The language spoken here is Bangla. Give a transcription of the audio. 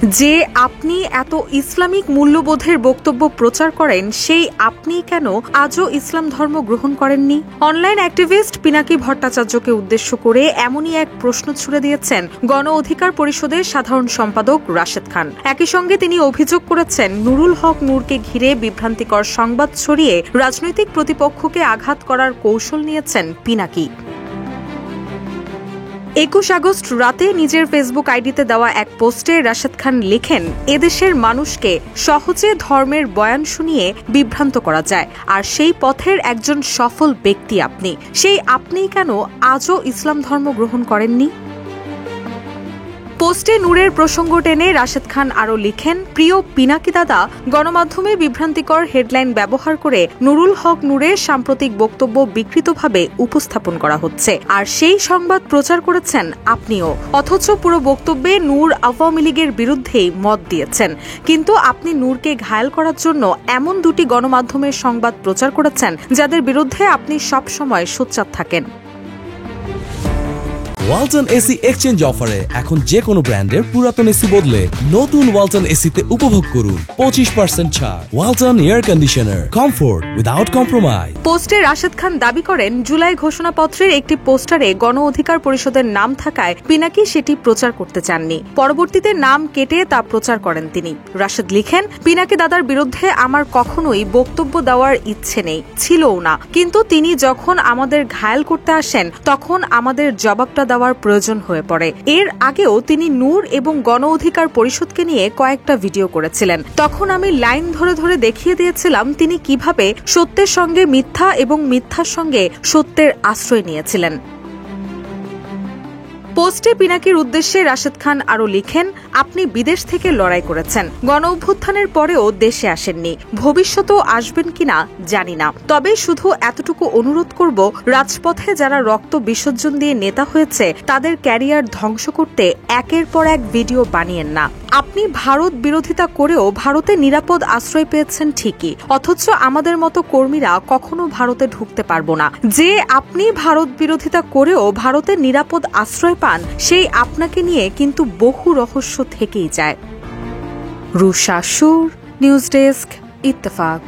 যে আপনি এত ইসলামিক মূল্যবোধের বক্তব্য প্রচার করেন সেই আপনি কেন আজও ইসলাম ধর্ম গ্রহণ করেননি? অনলাইন অ্যাক্টিভিস্ট পিনাকি ভট্টাচার্যকে উদ্দেশ্য করে এমনই এক প্রশ্ন ছুড়ে দিয়েছেন গণ অধিকার পরিষদের সাধারণ সম্পাদক রাশেদ খান। একই সঙ্গে তিনি অভিযোগ করেছেন নুরুল হক নূরকে ঘিরে বিভ্রান্তিকর সংবাদ ছড়িয়ে রাজনৈতিক প্রতিপক্ষকে আঘাত করার কৌশল নিয়েছেন পিনাকি। ২১ আগস্ট রাতে নিজের ফেসবুক আইডিতে দেওয়া এক পোস্টে রাশেদ খান লিখেন, এদেশের মানুষকে সহজে ধর্মের বয়ান শুনিয়ে বিভ্রান্ত করা যায়, আর সেই পথের একজন সফল ব্যক্তি আপনি। সেই আপনি কেন আজও ইসলাম ধর্ম গ্রহণ করেননি? পোস্টে নূরের প্রসঙ্গ টেনে রাশেদ খান আরও লিখেন, প্রিয় পিনাকি দাদা, গণমাধ্যমে বিভ্রান্তিকর হেডলাইন ব্যবহার করে নুরুল হক নূরের সাম্প্রতিক বক্তব্য বিকৃতভাবে উপস্থাপন করা হচ্ছে, আর সেই সংবাদ প্রচার করেছেন আপনিও। অথচ পুরো বক্তব্যে নূর আওয়ামী লীগের বিরুদ্ধেই মত দিয়েছেন, কিন্তু আপনি নূরকে ঘায়েল করার জন্য এমন দুটি গণমাধ্যমের সংবাদ প্রচার করেছেন যাদের বিরুদ্ধে আপনি সবসময় সোচ্চার থাকেন। ওয়ালটন এসি এক্সচেঞ্জ অফারে এখন যে কোনো ব্র্যান্ডের পুরাতন এসি বদলে নতুন ওয়ালটন এসিতে উপভোগ করুন 25% ছাড়। Walton air conditioner, comfort without compromise. পোস্টে রাশেদ খান দাবি করেন, জুলাই ঘোষণাপত্রের একটি পোস্টারে গণ অধিকার পরিষদের নাম থাকায় পিনাকি সেটি প্রচার করতে চাননি। পরবর্তীতে নাম কেটে তা প্রচার করেন তিনি। রাশেদ লিখেন, পিনাকি দাদার বিরুদ্ধে আমার কখনোই বক্তব্য দেওয়ার ইচ্ছে নেই, ছিলও না, কিন্তু তিনি যখন আমাদের ঘায়েল করতে আসেন তখন আমাদের জবাবটা দেওয়ার প্রয়োজন হয়ে পড়ে। এর আগেও তিনি নূর এবং গণ অধিকার পরিষদকে নিয়ে কয়েকটা ভিডিও করেছিলেন। তখন আমি লাইন ধরে ধরে দেখিয়ে দিয়েছিলাম তিনি কিভাবে সত্যের সঙ্গে মিথ্যা এবং মিথ্যার সঙ্গে সত্যের আশ্রয় নিয়েছিলেন। পোস্টে পিনাকির উদ্দেশ্যে রাশেদ খান আরও লিখেন, আপনি বিদেশ থেকে লড়াই করেছেন, গণ অভ্যুত্থানের পরেও দেশে আসেননি, ভবিষ্যতেও আসবেন কিনা জানি না, তবে শুধু এতটুকু অনুরোধ করব, রাজপথে যারা রক্ত বিসর্জন দিয়ে নেতা হয়েছে তাদের ক্যারিয়ার ধ্বংস করতে একের পর এক ভিডিও বানিয়েন না। আপনি ভারত বিরোধিতা করেও ভারতে নিরাপদ আশ্রয় পেয়েছেন ঠিকই, অথচ আমাদের মতো কর্মীরা কখনো ভারতে ঢুকতে পারবো না। যে আপনি ভারত বিরোধিতা করেও ভারতে নিরাপদ আশ্রয় পান, সেই আপনাকে নিয়ে কিন্তু বহু রহস্য থেকেই যায়। রুশা সুর, নিউজ ডেস্ক, ইত্তেফাক।